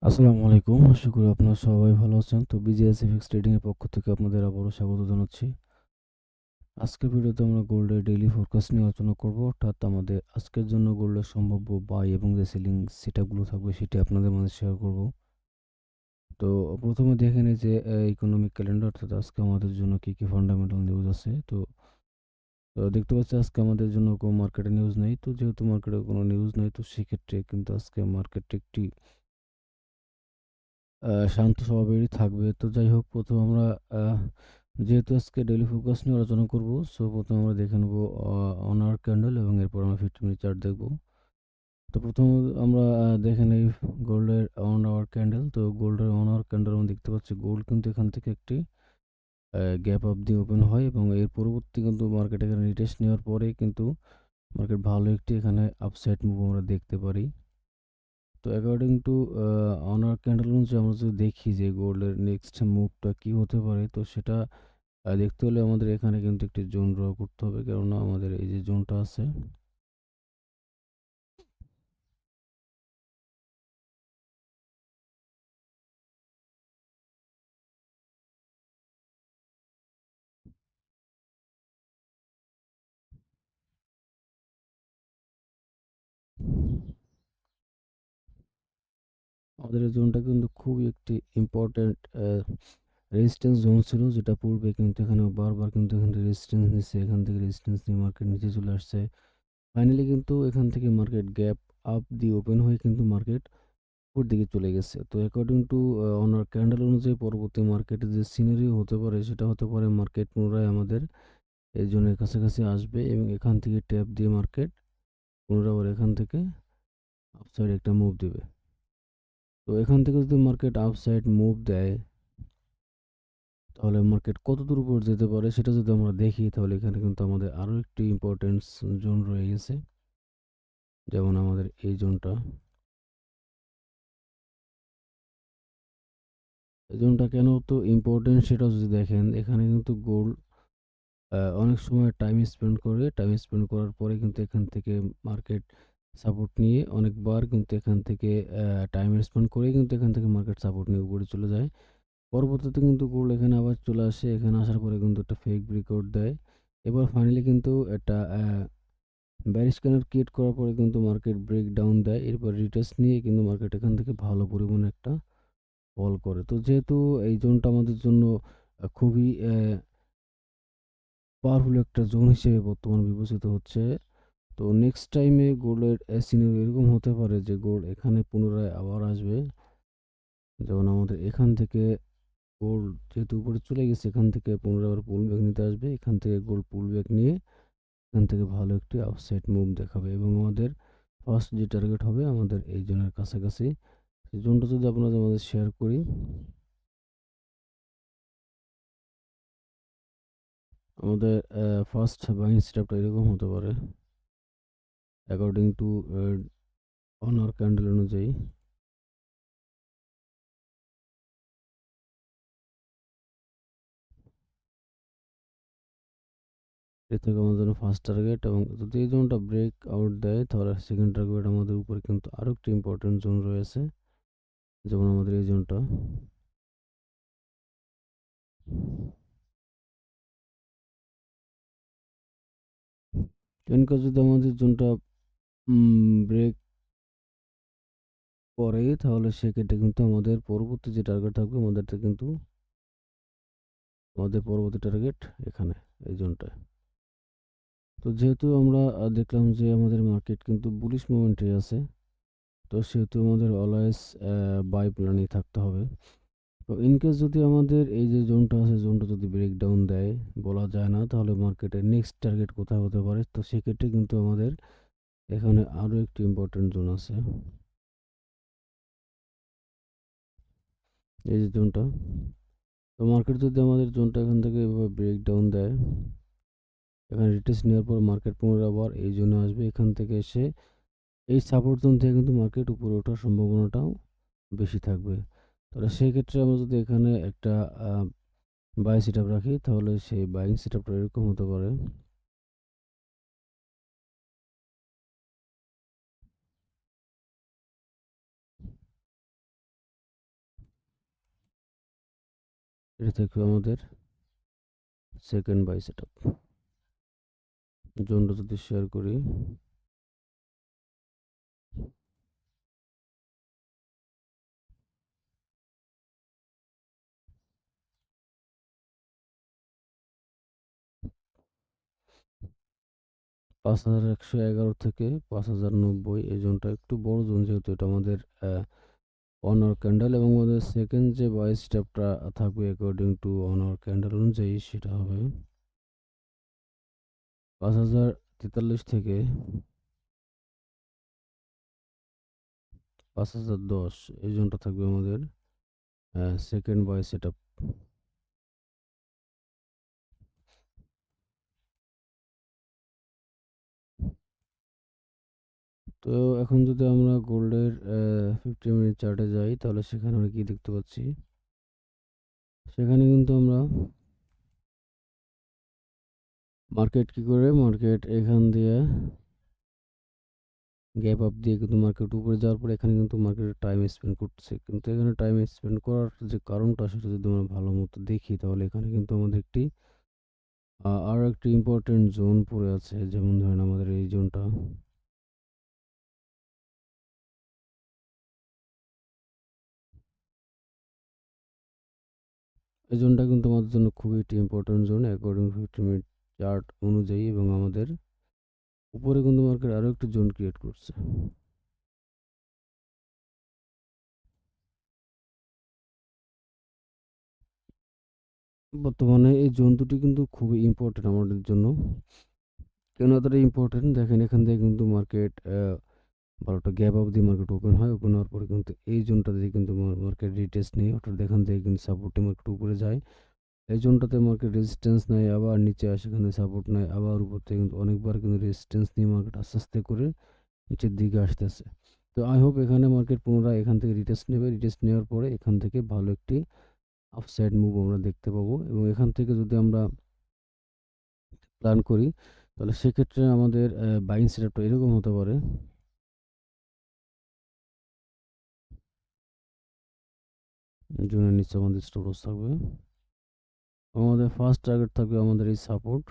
আসসালামু আলাইকুম। আশা করি আপনারা সবাই ভালো আছেন। তো বিজেএসএফএক্স ট্রেডিং এর পক্ষ থেকে আপনাদের আবারও স্বাগত জানাচ্ছি। আজকের ভিডিওতে আমরা গোল্ডের ডেইলি ফোরকাস্ট নিয়ে আলোচনা করব। অর্থাৎ আমাদের আজকের জন্য গোল্ডের সম্ভাব্য বাই এবং যে সেলিং সেটআপগুলো থাকবে সেটি আপনাদের মাঝে শেয়ার করব। তো প্রথমে দেখে নিই যে ইকোনমিক ক্যালেন্ডার, অর্থাৎ আজকে আমাদের জন্য কি কি ফান্ডামেন্টাল নিউজ আছে। তো দেখতে পাচ্ছি আজকে আমাদের জন্য কোনো মার্কেটে নিউজ নেই। তো যেহেতু মার্কেটে কোনো নিউজ নেই, তো সেক্ষেত্রে কিন্তু আজকে মার্কেট একটি শান্ত স্বভাবেরই থাকবে। তো যাই হোক, প্রথম আমরা যেহেতু আজকে ডেইলি ফোকাস নিয়ে আলোচনা করব, সো প্রথমে আমরা দেখে নেব অন আওয়ার ক্যান্ডেল এবং এরপর আমরা 50 মিনিট চার্ট দেখব। তো প্রথম আমরা দেখে নেই গোল্ডের অন আওয়ার ক্যান্ডেল। তো গোল্ডের অন আওয়ার ক্যান্ডেল আমরা দেখতে পাচ্ছি গোল্ড কিন্তু এখান থেকে একটি গ্যাপ আপ দিয়ে ওপেন হয় এবং এর পরবর্তী কিন্তু মার্কেট এখানে রিটেস্ট নেওয়ার পরেই কিন্তু মার্কেট ভালো একটি এখানে আপসাইড মুভ আমরা দেখতে পারি। তো অ্যাকর্ডিং টু অনার ক্যান্ডেল অনুযায়ী আমরা যদি দেখি যে গোল্ডের নেক্সট মুভটা কি হতে পারে, তো সেটা দেখতে হলে আমাদের এখানে কিন্তু একটি জোন ড্র করতে হবে, কেননা আমাদের এই যে জোনটা আছে, আমাদের এই জোনটা কিন্তু খুবই একটি ইম্পর্ট্যান্ট রেজিস্ট্যান্স জোন ছিল, যেটা পূর্বে কিন্তু এখানে বারবার কিন্তু এখান থেকে রেজিস্ট্যান্স নিচ্ছে, এখান থেকে রেজিস্ট্যান্স নিয়ে মার্কেট নিচে চলে আসছে। ফাইনালি কিন্তু এখান থেকে মার্কেট গ্যাপ আপ দিয়ে ওপেন হয়ে কিন্তু মার্কেট উপর দিকে চলে গেছে। তো অ্যাকর্ডিং টু ওনার ক্যান্ডেল অনুযায়ী পরবর্তী মার্কেটে যে সিনারিও হতে পারে, সেটা হতে পারে মার্কেট পুনরায় আমাদের এই জোনের কাছাকাছি আসবে এবং এখান থেকে ট্যাপ দিয়ে মার্কেট পুনরায় আবার এখান থেকে আপসাইড একটা মুভ দেবে। তো এখান থেকে যদি মার্কেট আপসাইড মুভ দেয়, তাহলে মার্কেট কত দূর উপর যেতে পারে সেটা যদি আমরা দেখি, তাহলে এখানে কিন্তু আমাদের আরও একটি ইম্পর্টেন্স জোন রয়ে গেছে। যেমন আমাদের এই জোনটা, এই জোনটা কেন তো ইম্পর্টেন্ট সেটা যদি দেখেন, এখানে কিন্তু গোল্ড অনেক সময় টাইম স্পেন্ড করার পরে কিন্তু এখান থেকে মার্কেট সাপোর্ট নিয়ে অনেকবার কিন্তু এখান থেকে টাইম স্পেন্ড করে কিন্তু এখান থেকে মার্কেট সাপোর্ট নিয়ে উপরে চলে যায়। পরবর্তীতে কিন্তু গোল্ড এখানে আবার চলে আসে, এখানে আসার পরে কিন্তু একটা ফেক ব্রেকআউট দেয়। এবার ফাইনালি কিন্তু একটা ব্যারিশ ক্যান্ডেল ক্রিয়েট করার পরে কিন্তু মার্কেট ব্রেক ডাউন দেয়, এরপর রিটেস্ট নিয়ে কিন্তু মার্কেট এখান থেকে ভালো পরিমাণে একটা ফল করে। তো যেহেতু এই জোনটা আমাদের জন্য খুবই পাওয়ারফুল একটা জোন হিসেবে বর্তমান বিবেচিত হচ্ছে, তো নেক্সট টাইমে গোল্ডের সিনারিও এরকম হতে পারে যে গোল্ড এখানে পুনরায় আবার আসবে। যেমন আমাদের এখান থেকে গোল্ড যেহেতু উপরে চলে গেছে, এখান থেকে পুনরায় আবার পুল ব্যাক নিতে আসবে, এখান থেকে গোল্ড পুল ব্যাক নিয়ে এখান থেকে ভালো একটি আপসাইড মুভ দেখাবে এবং আমাদের ফার্স্ট যে টার্গেট হবে আমাদের এই জোনের কাছাকাছি। সেই জোনটা যদি আপনাদের আমাদের শেয়ার করি, আমাদের ফার্স্ট বাইং স্টেপটা এরকম হতে পারে অ্যাকর্ডিং টু অনার ক্যান্ডেল অনুযায়ী। এর থেকে আমাদের জন্য ফার্স্ট টার্গেট, এবং যদি এই জোনটা ব্রেক আউট দেয় তাহলে সেকেন্ড টার্গেট আমাদের উপরে কিন্তু আরও একটি ইম্পর্টেন্ট জোন রয়েছে, যেমন আমাদের এই জোনটা। টেনকে যদি আমাদের জোনটা ব্রেক করে, তাহলে সেক্ষেত্রে কিন্তু আমাদের পরবর্তী যে টার্গেট থাকবে আমাদের পরবর্তী টার্গেট এখানে এই জোনটায়। তো যেহেতু আমরা দেখলাম যে আমাদের মার্কেট কিন্তু বুলিশ মোমেন্টে আছে, তো সেহেতু আমাদের অলওয়েজ বাই প্ল্যানই থাকতে হবে। তো ইনকেস যদি আমাদের এই যে জোনটা আছে, জোনটা যদি ব্রেকডাউন দেয়, বলা যায় না তাহলে মার্কেটের নেক্সট টার্গেট কোথায় হতে পারে। তো সেক্ষেত্রে কিন্তু আমাদের এখানে আরও একটি ইম্পর্টেন্ট জোন আছে, এই যে জোনটা। তো মার্কেট যদি আমাদের জোনটা এখান থেকে এভাবে ব্রেকডাউন দেয়, এখানে রিটেস্ট নেওয়ার পর মার্কেট পুনরায় আবার এই জোনে আসবে, এখান থেকে এসে এই সাপোর্ট জোন থেকে কিন্তু মার্কেট উপরে ওঠার সম্ভাবনাটাও বেশি থাকবে। তাহলে সেই ক্ষেত্রে আমরা যদি এখানে একটা বাই সেট আপ রাখি, তাহলে সেই বাইং সেট আপটা এরকম হতে পারে। এটা থাকবে আমাদের সেকেন্ড বাই সেটআপ। জোনটা যদি শেয়ার করি, ৫,১১১ থেকে ৫,০৯০ এই জোনটা একটু বড় জোন, যেহেতু এটা আমাদের অন আওয়ার ক্যান্ডেল, এবং আমাদের সেকেন্ড যে বাই স্টেপটা থাকবে according to on our candle অনুযায়ী, সেটা হবে ৫,০৪৩ থেকে ৫,০১০ এই জোনটা থাকবে আমাদের সেকেন্ড বাই সেটআপ। তো এখন যদি আমরা গোল্ডের 50 মিনিট চার্টে যাই, তাহলে সেখানে আমরা কি দেখতে পাচ্ছি, সেখানে কিন্তু আমরা মার্কেট কি করে, মার্কেট এখান দিয়ে গ্যাপ আপ দিয়ে কিন্তু মার্কেট উপরে যাওয়ার পরে এখানে কিন্তু মার্কেটে টাইম স্পেন্ড করছে। কিন্তু এখানে টাইম স্পেন্ড করার যে কারণটা, সেটা যদি আমরা ভালো মতো দেখি, তাহলে এখানে কিন্তু আমাদের একটি আরও একটি ইম্পর্টেন্ট জোন পড়ে আছে। যেমন ধরেন আমাদের এই জোনটা, এই জোনটা কিন্তু আমাদের জন্য খুবই একটি important zone according to 50 minute chart অনুযায়ী, এবং আমাদের উপরে কিন্তু মার্কেট আরও একটি জোন ক্রিয়েট করছে। বর্তমানে এই জোন দুটি কিন্তু খুবই ইম্পর্টেন্ট আমাদের জন্য। কেন এতটা ইম্পর্টেন্ট, দেখেন এখান থেকে কিন্তু মার্কেট 12টা গ্যাপ আপ দিয়ে মার্কেট ওপেন হয়। ওপেন হওয়ার পরে কিন্তু এই জোনটা দিয়ে কিন্তু মার্কেট রিটেস্ট নেই, অর্থাৎ এখান থেকে কিন্তু সাপোর্টে মার্কেট উপরে যায়। এই জোনটাতে মার্কেট রেজিস্ট্যান্স নেয়, আবার নিচে আসে, এখানে সাপোর্ট নেয়, আবার উপর থেকে কিন্তু অনেকবার কিন্তু রেজিস্ট্যান্স নিয়ে মার্কেট আস্তে আস্তে করে নিচের দিকে আসতেছে। তো আই হোপ এখানে মার্কেট পুনরায় এখান থেকে রিটেস্ট নেবে। রিটেস্ট নেওয়ার পরে এখান থেকে ভালো একটি আপসাইড মুভ আমরা দেখতে পাবো, এবং এখান থেকে যদি আমরা প্ল্যান করি, তাহলে সেক্ষেত্রে আমাদের বাইং সেটআপটা এরকম হতে পারে। জোনের নিচে আমাদের স্টপ লস থাকবে, আমাদের ফার্স্ট টার্গেট থাকবে আমাদের এই সাপোর্ট।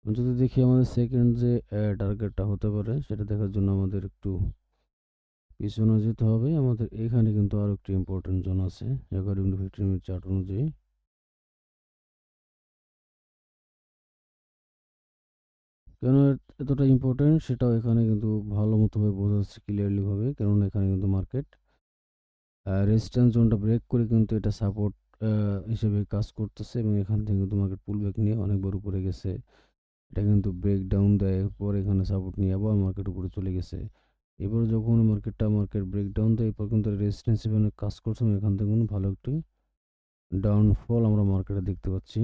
যদি দেখি আমাদের সেকেন্ড যে টার্গেটটা হতে পারে, সেটা দেখার জন্য আমাদের একটু পিছনে যেতে হবে। আমাদের এখানে কিন্তু আরও একটি ইম্পর্টেন্ট জোন আছে অ্যাকর্ডিং টু 15 মিনিট চার্ট অনুযায়ী। কেন এতটা ইম্পর্টেন্ট, সেটাও এখানে কিন্তু ভালো মতোভাবে বোঝা যাচ্ছে ক্লিয়ারলি ভাবে, কারণ এখানে কিন্তু মার্কেট রেজিস্ট্যান্স জোনটা ব্রেক করে কিন্তু এটা সাপোর্ট হিসেবে কাজ করতেছে, এবং এখান থেকে কিন্তু মার্কেট পুল ব্যাক নিয়ে অনেকবার উপরে গেছে। এটা কিন্তু ব্রেক ডাউন দেয়, পরে এখানে সাপোর্ট নিয়ে আবার মার্কেট উপরে চলে গেছে। এবার যখন মার্কেট ব্রেক ডাউন দেয়, এরপর কিন্তু রেজিস্ট্যান্স হিসেবে কাজ করছে, এবং এখান থেকে কিন্তু ভালো একটি ডাউনফল আমরা মার্কেটে দেখতে পাচ্ছি।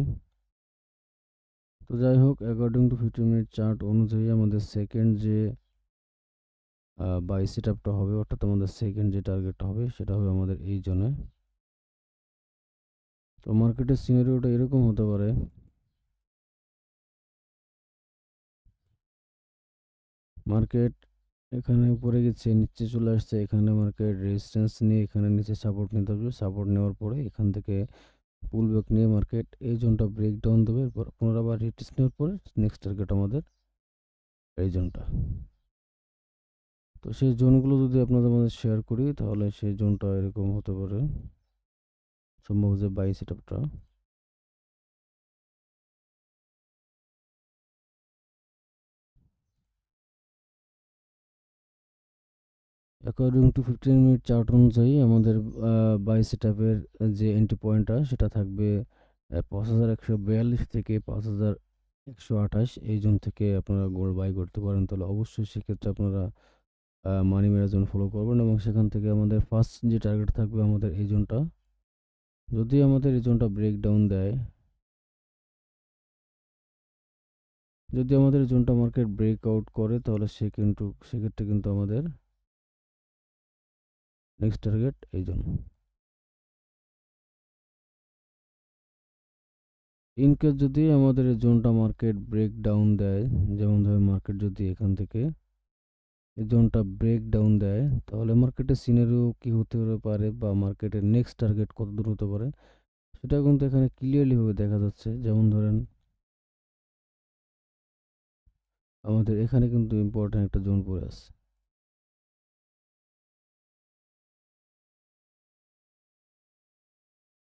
তো যাই হোক, অ্যাকর্ডিং টু 15 মিনিট চার্ট অনুযায়ী আমাদের সেকেন্ড যে বাই সেটআপটা হবে, অর্থাৎ আমাদের সেকেন্ড যে টার্গেটটা হবে, সেটা হবে আমাদের এই জোনে। তো মার্কেটের সিনারিওটা এরকম হতে পারে, মার্কেট এখানে উপরে গেছে, নিচে চলে আসছে, এখানে মার্কেট রেজিস্ট্যান্স নিয়ে এখানে নিচে সাপোর্ট নিতে হবে। সাপোর্ট নেওয়ার পরে এখান থেকে পুল ব্যাক নিয়ে মার্কেট এই জোনটা ব্রেক ডাউন দেবে, এরপর পুনরাবার রিটেস্ট নেওয়ার পরে নেক্সট টার্গেট আমাদের এই জোনটা। তো সেই জোনগুলো যদি আপনাদের মধ্যে শেয়ার করি, তাহলে সেই জোনটা এরকম হতে পারে, সম্ভব যে বাই সেটআপটা। অ্যাকর্ডিং টু 15 মিনিট চার্ট অনুযায়ী আমাদের বাই সেটআপের যে এন্ট্রি পয়েন্টটা, সেটা থাকবে ৫,১৪২ থেকে ৫,১২৮ এই জোন থেকে আপনারা গোল্ড বাই করতে পারেন। তাহলে অবশ্যই সেক্ষেত্রে আপনারা মানি ম্যানেজমেন্ট ফলো করবেন, এবং সেখান থেকে আমাদের ফার্স্ট যে টার্গেট থাকবে আমাদের এই জোনটা। যদি আমাদের এই জোনটা ব্রেক ডাউন দেয়, যদি আমাদের এই জোনটা মার্কেট ব্রেক আউট করে, তাহলে সেক্ষেত্রে কিন্তু আমাদের নেক্সট টার্গেট এই জোন। ইনকেস যদি আমাদের এই জোনটা মার্কেট ব্রেক ডাউন দেয়, যেমন ধরেন মার্কেট যদি এখান থেকে এই জোনটা ব্রেক ডাউন দেয়, তাহলে মার্কেটের সিনারিও কি হতে পারে, বা মার্কেটের নেক্সট টার্গেট কত দূর হতে পারে, সেটা কিন্তু এখানে ক্লিয়ারলি ভাবে দেখা যাচ্ছে। যেমন ধরেন আমাদের এখানে কিন্তু ইম্পোর্টেন্ট একটা জোন পড়ে আছে।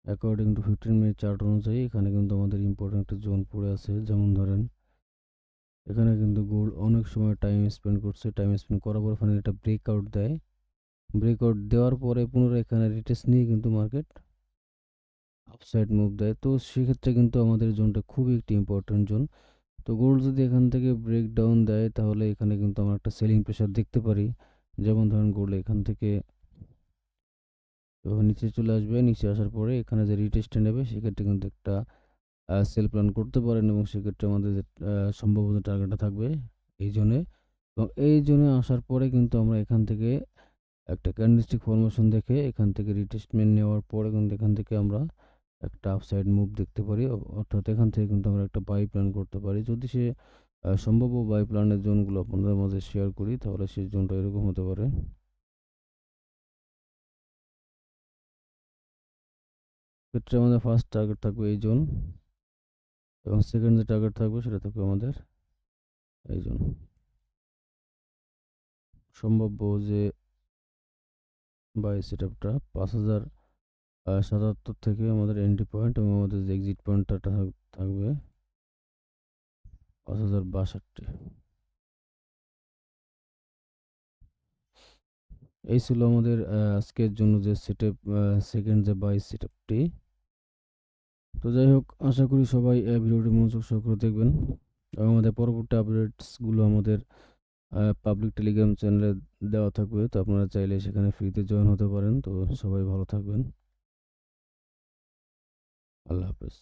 অ্যাকর্ডিং টু 15 মিনিট চার্ট অনুযায়ী এখানে কিন্তু আমাদের ইম্পোর্টেন্ট একটা জোন পড়ে আছে। যেমন ধরেন এখানে কিন্তু গোল্ড অনেক সময় টাইম স্পেন্ড করছে। টাইম স্পেন্ড করার পর এখানে একটা ব্রেকআউট দেয়। ব্রেকআউট দেওয়ার পরে পুনরায় এখানে রিটেস্ট নিয়ে কিন্তু মার্কেট আপসাইড মুভ দেয়। তো সেক্ষেত্রে কিন্তু আমাদের জোনটা খুবই একটি ইম্পর্টেন্ট জোন। তো গোল্ড যদি এখান থেকে ব্রেক ডাউন দেয় তাহলে এখানে কিন্তু আমরা একটা সেলিং প্রেশার দেখতে পারি। যেমন ধরেন গোল্ড এখান থেকে যখন নিচে চলে আসবে, নিচে আসার পরে এখানে যে রিটেস্টে নেবে সেক্ষেত্রে কিন্তু একটা সেল প্ল্যান করতে পারেন এবং সেক্ষেত্রে আমাদের যে সম্ভবত টার্গেটটা থাকবে এই জোনে, এবং এই জোনে আসার পরে কিন্তু আমরা এখান থেকে একটা ক্যান্ডেলস্টিক ফরমেশন দেখে এখান থেকে রিটেস্টমেন্ট নেওয়ার পরে কিন্তু এখান থেকে আমরা একটা আপসাইড মুভ দেখতে পারি। অর্থাৎ এখান থেকে কিন্তু আমরা একটা বাই প্ল্যান করতে পারি। যদি সে সম্ভাব্য বাই প্ল্যানের জোনগুলো আপনাদের মাঝে শেয়ার করি তাহলে সেই জোনটা এরকম হতে পারে। ক্ষেত্রে আমাদের ফার্স্ট টার্গেট থাকবে এই জোন এবং সেকেন্ড যে টার্গেট থাকবে সেটা থাকবে আমাদের এই জোন। সম্ভাব্য যে বাই সেটআপটা 5077 থেকে আমাদের এন্ট্রি পয়েন্ট এবং আমাদের যে এক্সিট পয়েন্টটা থাকবে 5062। এই ছিল আমাদের আজকের জন্য যে সেটআপ, সেকেন্ড যে বাই সেটআপটি। তো যাই হোক, আশা করি সবাই ভিডিওটি মনোযোগ সহকারে দেখবেন এবং আমাদের পরবর্তী আপডেটসগুলো আমাদের পাবলিক টেলিগ্রাম চ্যানেলে দেওয়া থাকবে। তো আপনারা চাইলে সেখানে ফ্রিতে জয়েন হতে পারেন। তো সবাই ভালো থাকবেন। আল্লাহ হাফেজ।